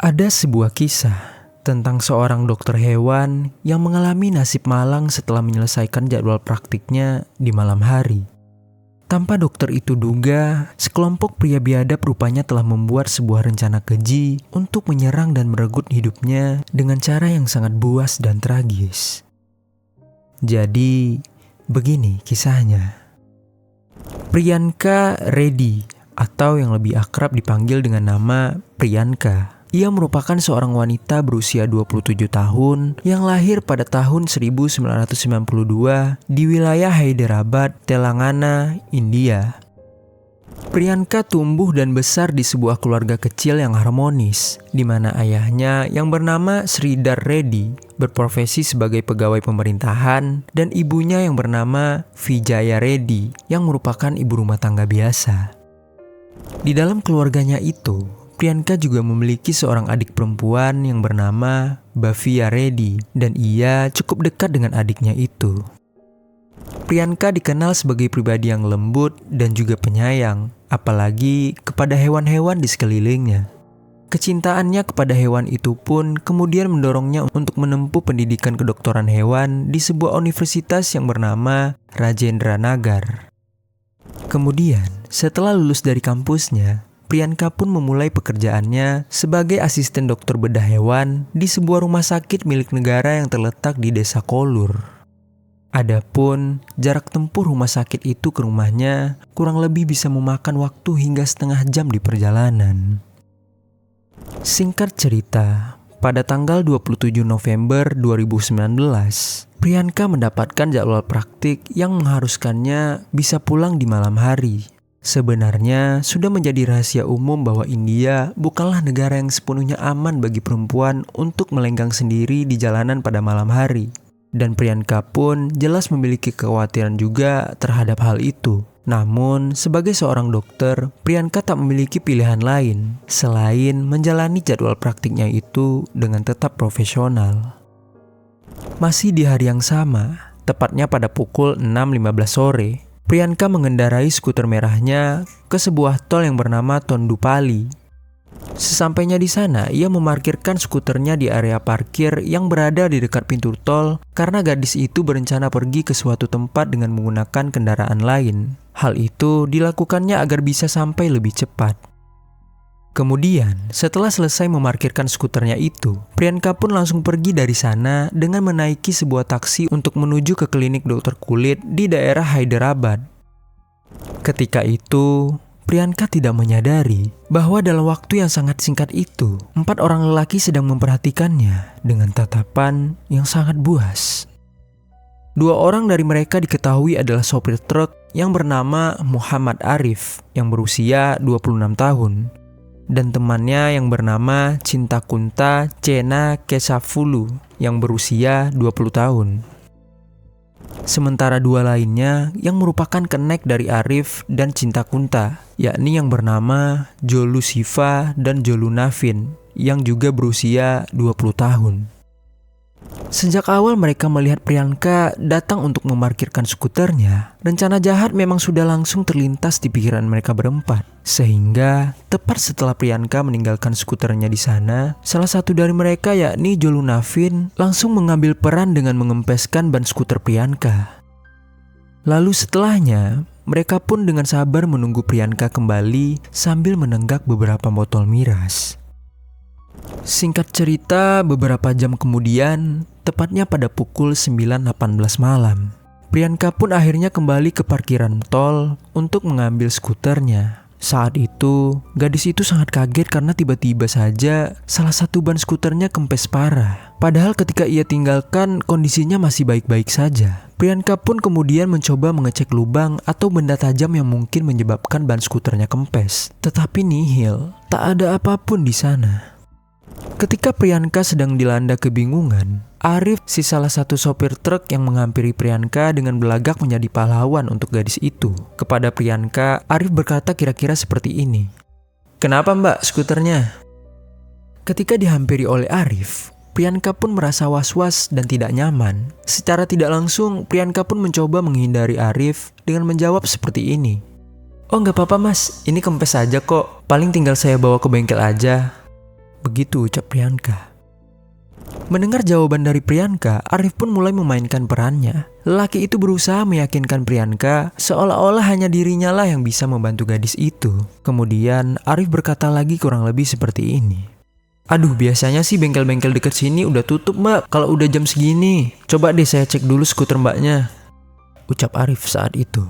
Ada sebuah kisah tentang seorang dokter hewan yang mengalami nasib malang setelah menyelesaikan jadwal praktiknya di malam hari. Tanpa dokter itu duga, sekelompok pria biadab rupanya telah membuat sebuah rencana keji untuk menyerang dan merenggut hidupnya dengan cara yang sangat buas dan tragis. Jadi, begini kisahnya. Priyanka Reddy, atau yang lebih akrab dipanggil dengan nama Priyanka. Ia merupakan seorang wanita berusia 27 tahun yang lahir pada tahun 1992 di wilayah Hyderabad, Telangana, India. Priyanka tumbuh dan besar di sebuah keluarga kecil yang harmonis, di mana ayahnya yang bernama Sridhar Reddy berprofesi sebagai pegawai pemerintahan dan ibunya yang bernama Vijaya Reddy yang merupakan ibu rumah tangga biasa. Di dalam keluarganya itu, Priyanka juga memiliki seorang adik perempuan yang bernama Bhavya Reddy dan ia cukup dekat dengan adiknya itu. Priyanka dikenal sebagai pribadi yang lembut dan juga penyayang, apalagi kepada hewan-hewan di sekelilingnya. Kecintaannya kepada hewan itu pun kemudian mendorongnya untuk menempuh pendidikan kedokteran hewan di sebuah universitas yang bernama Rajendra Nagar. Kemudian, setelah lulus dari kampusnya, Priyanka pun memulai pekerjaannya sebagai asisten dokter bedah hewan di sebuah rumah sakit milik negara yang terletak di desa Kolur. Adapun jarak tempuh rumah sakit itu ke rumahnya kurang lebih bisa memakan waktu hingga setengah jam di perjalanan. Singkat cerita, pada tanggal 27 November 2019, Priyanka mendapatkan jadwal praktik yang mengharuskannya bisa pulang di malam hari. Sebenarnya sudah menjadi rahasia umum bahwa India bukanlah negara yang sepenuhnya aman bagi perempuan untuk melenggang sendiri di jalanan pada malam hari. Dan Priyanka pun jelas memiliki kekhawatiran juga terhadap hal itu. Namun, sebagai seorang dokter, Priyanka tak memiliki pilihan lain selain menjalani jadwal praktiknya itu dengan tetap profesional. Masih di hari yang sama, tepatnya pada pukul 6.15 sore, Priyanka mengendarai skuter merahnya ke sebuah tol yang bernama Tondupali. Sesampainya di sana, ia memarkirkan skuternya di area parkir yang berada di dekat pintu tol karena gadis itu berencana pergi ke suatu tempat dengan menggunakan kendaraan lain. Hal itu dilakukannya agar bisa sampai lebih cepat. Kemudian, setelah selesai memarkirkan skuternya itu, Priyanka pun langsung pergi dari sana dengan menaiki sebuah taksi untuk menuju ke klinik dokter kulit di daerah Hyderabad. Ketika itu, Priyanka tidak menyadari bahwa dalam waktu yang sangat singkat itu, 4 orang lelaki sedang memperhatikannya dengan tatapan yang sangat buas. 2 orang dari mereka diketahui adalah sopir truk yang bernama Muhammad Arif yang berusia 26 tahun. Dan temannya yang bernama Cintakunta Cena Kesafulu yang berusia 20 tahun. Sementara 2 lainnya yang merupakan kenek dari Arif dan Cintakunta, yakni yang bernama Jolu Siva dan Jolu Navin yang juga berusia 20 tahun. Sejak awal mereka melihat Priyanka datang untuk memarkirkan skuternya, rencana jahat memang sudah langsung terlintas di pikiran mereka berempat. Sehingga tepat setelah Priyanka meninggalkan skuternya di sana, salah satu dari mereka yakni Jolu Navin langsung mengambil peran dengan mengempeskan ban skuter Priyanka. Lalu setelahnya, mereka pun dengan sabar menunggu Priyanka kembali sambil menenggak beberapa botol miras. Singkat cerita, beberapa jam kemudian, tepatnya pada pukul 9.18 malam, Priyanka pun akhirnya kembali ke parkiran tol untuk mengambil skuternya. Saat itu, gadis itu sangat kaget karena tiba-tiba saja salah satu ban skuternya kempes parah. Padahal ketika ia tinggalkan, kondisinya masih baik-baik saja. Priyanka pun kemudian mencoba mengecek lubang atau benda tajam yang mungkin menyebabkan ban skuternya kempes. Tetapi nihil, tak ada apapun di sana. Ketika Priyanka sedang dilanda kebingungan, Arif, si salah satu sopir truk yang menghampiri Priyanka dengan belagak menjadi pahlawan untuk gadis itu. Kepada Priyanka, Arif berkata kira-kira seperti ini. "Kenapa mbak skuternya?" Ketika dihampiri oleh Arif, Priyanka pun merasa was-was dan tidak nyaman. Secara tidak langsung, Priyanka pun mencoba menghindari Arif dengan menjawab seperti ini. "Oh nggak apa-apa mas, ini kempes aja kok, paling tinggal saya bawa ke bengkel aja." Begitu ucap Priyanka. Mendengar jawaban dari Priyanka, Arif pun mulai memainkan perannya. Lelaki itu berusaha meyakinkan Priyanka seolah-olah hanya dirinya lah yang bisa membantu gadis itu. Kemudian Arif berkata lagi kurang lebih seperti ini. Aduh, biasanya sih bengkel-bengkel deket sini udah tutup mbak kalau udah jam segini. Coba deh saya cek dulu skuter mbaknya, ucap Arif saat itu.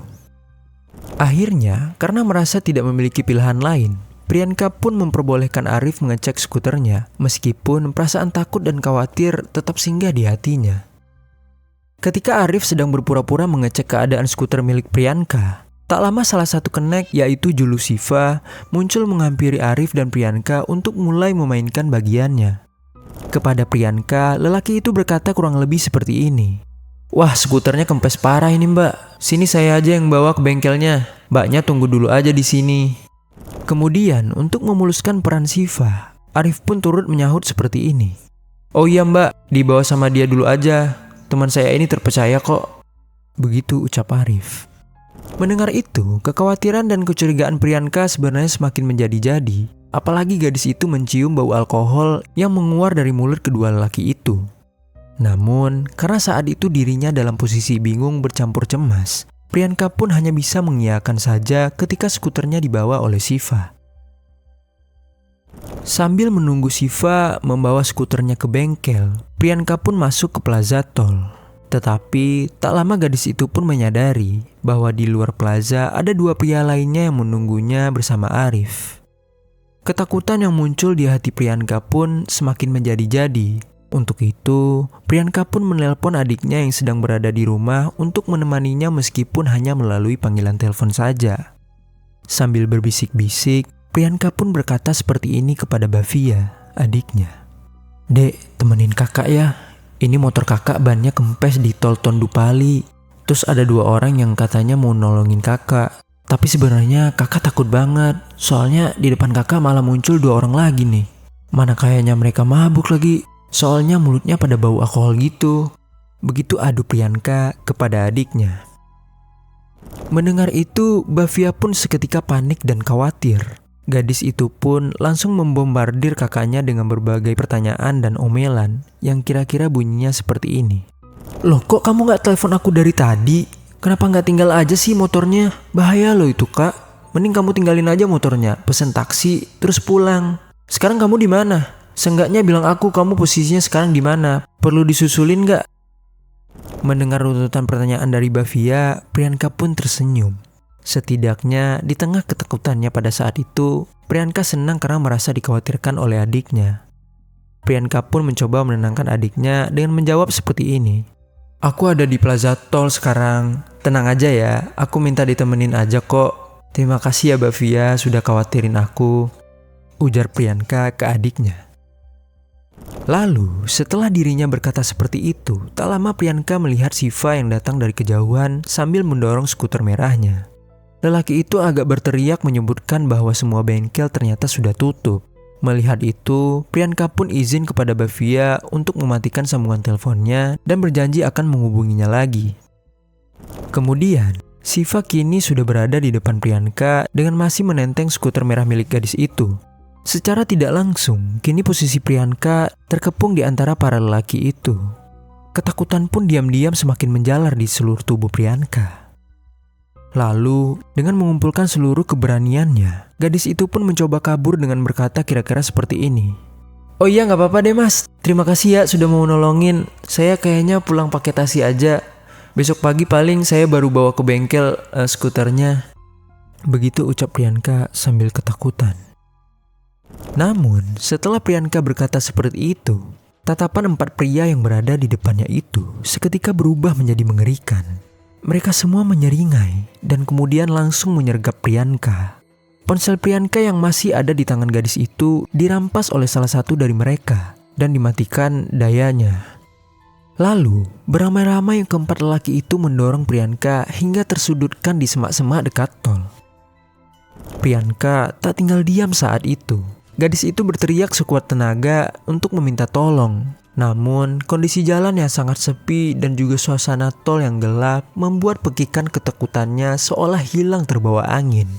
Akhirnya, karena merasa tidak memiliki pilihan lain, Priyanka pun memperbolehkan Arif mengecek skuternya, meskipun perasaan takut dan khawatir tetap singgah di hatinya. Ketika Arif sedang berpura-pura mengecek keadaan skuter milik Priyanka, tak lama salah satu kenek, yaitu Julu Siva, muncul menghampiri Arif dan Priyanka untuk mulai memainkan bagiannya. Kepada Priyanka, lelaki itu berkata kurang lebih seperti ini. Wah, skuternya kempes parah ini mbak. Sini saya aja yang bawa ke bengkelnya. Mbaknya tunggu dulu aja di sini. Kemudian, untuk memuluskan peran Siva, Arif pun turut menyahut seperti ini. Oh iya mbak, dibawa sama dia dulu aja. Teman saya ini terpercaya kok. Begitu ucap Arif. Mendengar itu, kekhawatiran dan kecurigaan Priyanka sebenarnya semakin menjadi-jadi. Apalagi gadis itu mencium bau alkohol yang menguar dari mulut kedua lelaki itu. Namun, karena saat itu dirinya dalam posisi bingung bercampur cemas, Priyanka pun hanya bisa mengiyakan saja ketika skuternya dibawa oleh Siva. Sambil menunggu Siva membawa skuternya ke bengkel, Priyanka pun masuk ke Plaza Tol. Tetapi, tak lama gadis itu pun menyadari bahwa di luar plaza ada dua pria lainnya yang menunggunya bersama Arif. Ketakutan yang muncul di hati Priyanka pun semakin menjadi-jadi. Untuk itu, Priyanka pun menelpon adiknya yang sedang berada di rumah untuk menemaninya meskipun hanya melalui panggilan telepon saja. Sambil berbisik-bisik, Priyanka pun berkata seperti ini kepada Bavia, adiknya. Dek, temenin kakak ya. Ini motor kakak bannya kempes di tol Tondupali. Terus ada dua orang yang katanya mau nolongin kakak. Tapi sebenarnya kakak takut banget. Soalnya di depan kakak malah muncul dua orang lagi nih. Mana kayaknya mereka mabuk lagi. Soalnya mulutnya pada bau alkohol gitu. Begitu adu Priyanka kepada adiknya. Mendengar itu, Bavia pun seketika panik dan khawatir. Gadis itu pun langsung membombardir kakaknya dengan berbagai pertanyaan dan omelan yang kira-kira bunyinya seperti ini. Loh, kok kamu gak telepon aku dari tadi? Kenapa gak tinggal aja sih motornya? Bahaya loh itu kak. Mending kamu tinggalin aja motornya, pesen taksi, terus pulang. Sekarang kamu di mana? Seenggaknya bilang aku kamu posisinya sekarang di mana? Perlu disusulin gak? Mendengar runtutan pertanyaan dari Bavia, Priyanka pun tersenyum. Setidaknya di tengah ketakutannya pada saat itu, Priyanka senang karena merasa dikhawatirkan oleh adiknya. Priyanka pun mencoba menenangkan adiknya dengan menjawab seperti ini. Aku ada di Plaza Tol sekarang. Tenang aja ya, aku minta ditemenin aja kok. Terima kasih ya Bavia sudah khawatirin aku, ujar Priyanka ke adiknya. Lalu, setelah dirinya berkata seperti itu, tak lama Priyanka melihat Siva yang datang dari kejauhan sambil mendorong skuter merahnya. Lelaki itu agak berteriak menyebutkan bahwa semua bengkel ternyata sudah tutup. Melihat itu, Priyanka pun izin kepada Bavia untuk mematikan sambungan teleponnya dan berjanji akan menghubunginya lagi. Kemudian, Siva kini sudah berada di depan Priyanka dengan masih menenteng skuter merah milik gadis itu. Secara tidak langsung, kini posisi Priyanka terkepung di antara para lelaki itu. Ketakutan pun diam-diam semakin menjalar di seluruh tubuh Priyanka. Lalu, dengan mengumpulkan seluruh keberaniannya, gadis itu pun mencoba kabur dengan berkata kira-kira seperti ini. Oh iya, gak apa-apa deh mas. Terima kasih ya sudah mau nolongin. Saya kayaknya pulang pakai taksi aja. Besok pagi paling saya baru bawa ke bengkel skuternya. Begitu ucap Priyanka sambil ketakutan. Namun, setelah Priyanka berkata seperti itu, tatapan empat pria yang berada di depannya itu seketika berubah menjadi mengerikan. Mereka semua menyeringai dan kemudian langsung menyergap Priyanka. Ponsel Priyanka yang masih ada di tangan gadis itu dirampas oleh salah satu dari mereka dan dimatikan dayanya. Lalu, beramai-ramai keempat lelaki itu mendorong Priyanka hingga tersudutkan di semak-semak dekat tol. Priyanka tak tinggal diam saat itu. Gadis itu berteriak sekuat tenaga untuk meminta tolong. Namun, kondisi jalan yang sangat sepi dan juga suasana tol yang gelap membuat pekikan ketakutannya seolah hilang terbawa angin.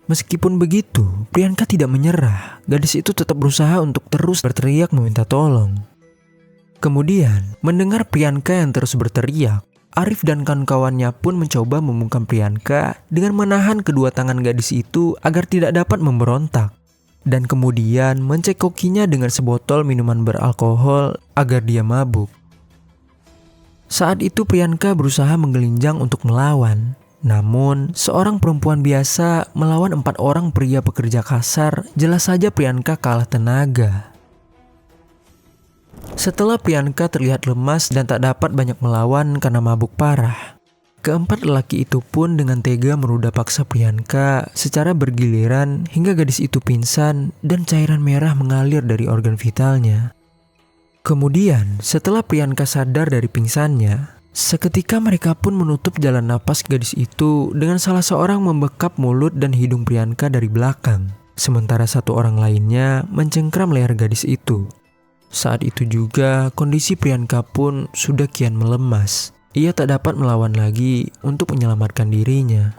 Meskipun begitu, Priyanka tidak menyerah. Gadis itu tetap berusaha untuk terus berteriak meminta tolong. Kemudian, mendengar Priyanka yang terus berteriak, Arif dan kawan-kawannya pun mencoba membungkam Priyanka dengan menahan kedua tangan gadis itu agar tidak dapat memberontak. Dan kemudian mencekokinya dengan sebotol minuman beralkohol agar dia mabuk. Saat itu Priyanka berusaha menggelinjang untuk melawan. Namun, seorang perempuan biasa melawan 4 orang pria pekerja kasar, jelas saja Priyanka kalah tenaga. Setelah Priyanka terlihat lemas dan tak dapat banyak melawan karena mabuk parah, keempat lelaki itu pun dengan tega meruda paksa Priyanka secara bergiliran hingga gadis itu pingsan dan cairan merah mengalir dari organ vitalnya. Kemudian, setelah Priyanka sadar dari pingsannya, seketika mereka pun menutup jalan napas gadis itu dengan salah seorang membekap mulut dan hidung Priyanka dari belakang, sementara satu orang lainnya mencengkram leher gadis itu. Saat itu juga kondisi Priyanka pun sudah kian melemas. Ia tak dapat melawan lagi untuk menyelamatkan dirinya.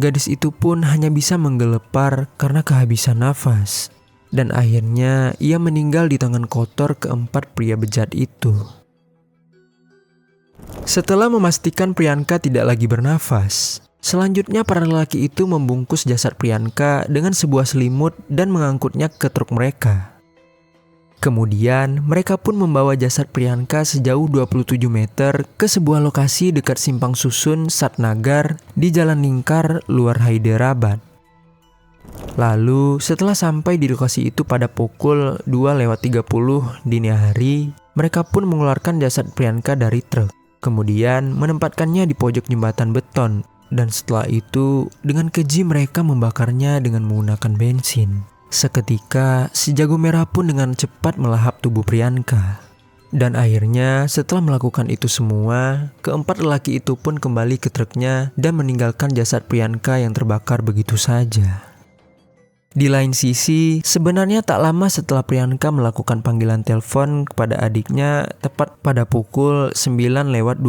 Gadis itu pun hanya bisa menggelepar karena kehabisan nafas. Dan akhirnya ia meninggal di tangan kotor keempat pria bejat itu. Setelah memastikan Priyanka tidak lagi bernafas, selanjutnya para lelaki itu membungkus jasad Priyanka dengan sebuah selimut dan mengangkutnya ke truk mereka. Kemudian, mereka pun membawa jasad Priyanka sejauh 27 meter ke sebuah lokasi dekat Simpang Susun Satnagar di Jalan Lingkar, luar Hyderabad. Lalu, setelah sampai di lokasi itu pada pukul 2:30 dini hari, mereka pun mengeluarkan jasad Priyanka dari truk. Kemudian, menempatkannya di pojok jembatan beton. Dan setelah itu, dengan keji mereka membakarnya dengan menggunakan bensin. Seketika, si jago merah pun dengan cepat melahap tubuh Priyanka. Dan akhirnya, setelah melakukan itu semua, keempat lelaki itu pun kembali ke truknya dan meninggalkan jasad Priyanka yang terbakar begitu saja. Di lain sisi, sebenarnya tak lama setelah Priyanka melakukan panggilan telepon kepada adiknya tepat pada pukul 9:22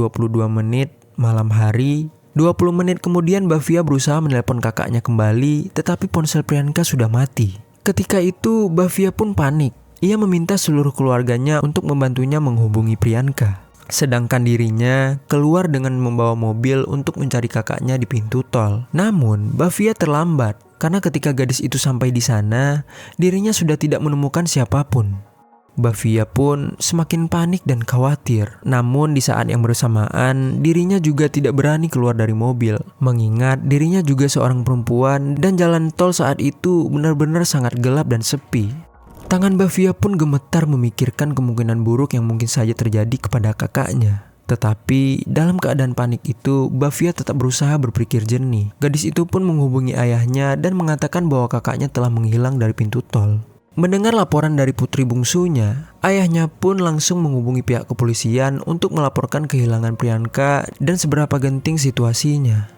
malam hari, 20 menit kemudian Bhavya berusaha menelepon kakaknya kembali, tetapi ponsel Priyanka sudah mati. Ketika itu, Bhavya pun panik. Ia meminta seluruh keluarganya untuk membantunya menghubungi Priyanka. Sedangkan dirinya keluar dengan membawa mobil untuk mencari kakaknya di pintu tol. Namun, Bhavya terlambat karena ketika gadis itu sampai di sana, dirinya sudah tidak menemukan siapapun. Bhavya pun semakin panik dan khawatir. Namun di saat yang bersamaan, dirinya juga tidak berani keluar dari mobil, mengingat dirinya juga seorang perempuan dan jalan tol saat itu benar-benar sangat gelap dan sepi. Tangan Bhavya pun gemetar memikirkan kemungkinan buruk yang mungkin saja terjadi kepada kakaknya. Tetapi dalam keadaan panik itu, Bhavya tetap berusaha berpikir jernih. Gadis itu pun menghubungi ayahnya dan mengatakan bahwa kakaknya telah menghilang dari pintu tol. Mendengar laporan dari putri bungsunya, ayahnya pun langsung menghubungi pihak kepolisian untuk melaporkan kehilangan Priyanka dan seberapa genting situasinya.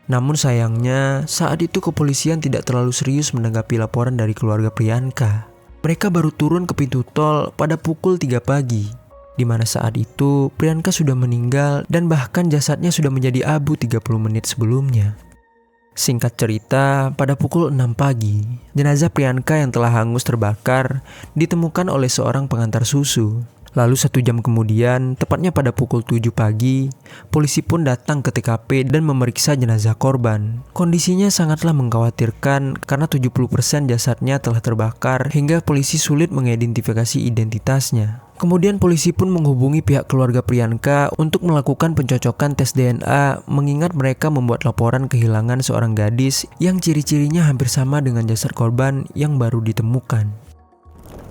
Namun sayangnya, saat itu kepolisian tidak terlalu serius menanggapi laporan dari keluarga Priyanka. Mereka baru turun ke pintu tol pada pukul 3 pagi, di mana saat itu Priyanka sudah meninggal dan bahkan jasadnya sudah menjadi abu 30 menit sebelumnya. Singkat cerita, pada pukul 6 pagi, jenazah Priyanka yang telah hangus terbakar ditemukan oleh seorang pengantar susu. Lalu 1 jam kemudian, tepatnya pada pukul 7 pagi, polisi pun datang ke TKP dan memeriksa jenazah korban. Kondisinya sangatlah mengkhawatirkan karena 70% jasadnya telah terbakar hingga polisi sulit mengidentifikasi identitasnya. Kemudian polisi pun menghubungi pihak keluarga Priyanka untuk melakukan pencocokan tes DNA mengingat mereka membuat laporan kehilangan seorang gadis yang ciri-cirinya hampir sama dengan jasad korban yang baru ditemukan.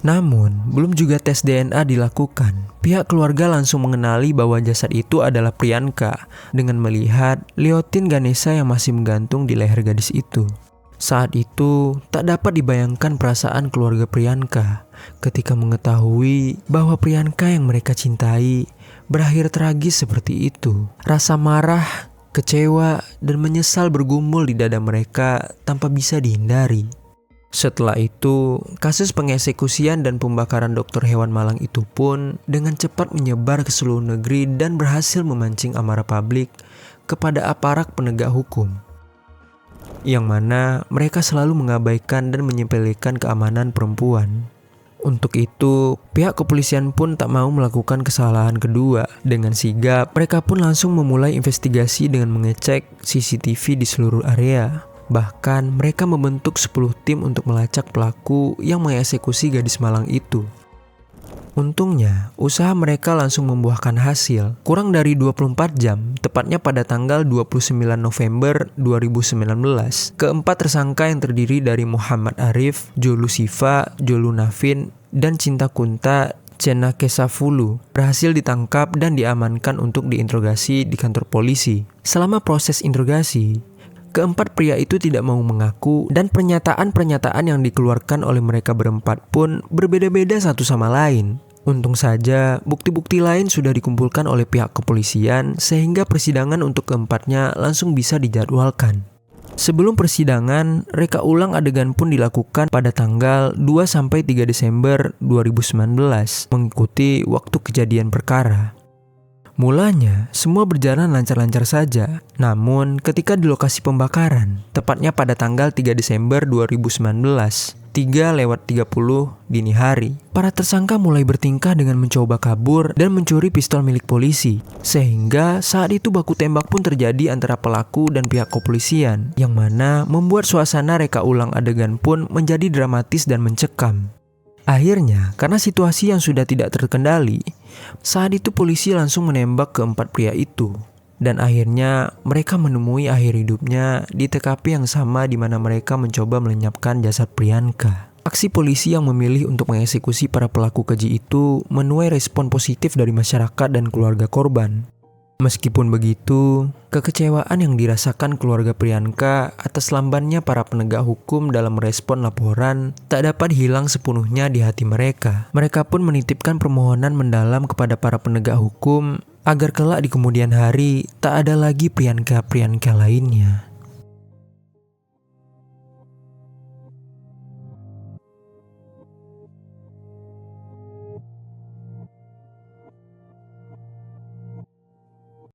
Namun, belum juga tes DNA dilakukan. Pihak keluarga langsung mengenali bahwa jasad itu adalah Priyanka dengan melihat liotin Ganesha yang masih menggantung di leher gadis itu. Saat itu, tak dapat dibayangkan perasaan keluarga Priyanka ketika mengetahui bahwa Priyanka yang mereka cintai berakhir tragis seperti itu. Rasa marah, kecewa, dan menyesal bergumul di dada mereka tanpa bisa dihindari. Setelah itu, kasus pengeksekusian dan pembakaran dokter hewan malang itu pun dengan cepat menyebar ke seluruh negeri dan berhasil memancing amarah publik kepada aparat penegak hukum. yang mana mereka selalu mengabaikan dan menyepelekan keamanan perempuan. Untuk itu, pihak kepolisian pun tak mau melakukan kesalahan kedua. Dengan sigap, mereka pun langsung memulai investigasi dengan mengecek CCTV di seluruh area. Bahkan, mereka membentuk 10 tim untuk melacak pelaku yang mengeksekusi gadis malang itu. Untungnya, usaha mereka langsung membuahkan hasil. Kurang dari 24 jam, tepatnya pada tanggal 29 November 2019, keempat tersangka yang terdiri dari Muhammad Arif, Jolu Siva, Jolu Navin, dan Cinta Kunta Cenakesavulu berhasil ditangkap dan diamankan untuk diinterogasi di kantor polisi. Selama proses interogasi, keempat pria itu tidak mau mengaku dan pernyataan-pernyataan yang dikeluarkan oleh mereka berempat pun berbeda-beda satu sama lain. Untung saja, bukti-bukti lain sudah dikumpulkan oleh pihak kepolisian sehingga persidangan untuk keempatnya langsung bisa dijadwalkan. Sebelum persidangan, reka ulang adegan pun dilakukan pada tanggal 2-3 Desember 2019 mengikuti waktu kejadian perkara. Mulanya, semua berjalan lancar-lancar saja. Namun, ketika di lokasi pembakaran, tepatnya pada tanggal 3 Desember 2019, 3:30 dini hari, para tersangka mulai bertingkah dengan mencoba kabur dan mencuri pistol milik polisi. Sehingga saat itu baku tembak pun terjadi antara pelaku dan pihak kepolisian, yang mana membuat suasana reka ulang adegan pun menjadi dramatis dan mencekam. Akhirnya, karena situasi yang sudah tidak terkendali, saat itu polisi langsung menembak keempat pria itu. Dan akhirnya mereka menemui akhir hidupnya di TKP yang sama di mana mereka mencoba melenyapkan jasad Priyanka. Aksi polisi yang memilih untuk mengeksekusi para pelaku keji itu menuai respon positif dari masyarakat dan keluarga korban. Meskipun begitu, kekecewaan yang dirasakan keluarga Priyanka atas lambannya para penegak hukum dalam merespon laporan tak dapat hilang sepenuhnya di hati mereka. Mereka pun menitipkan permohonan mendalam kepada para penegak hukum agar kelak di kemudian hari tak ada lagi Priyanka lainnya.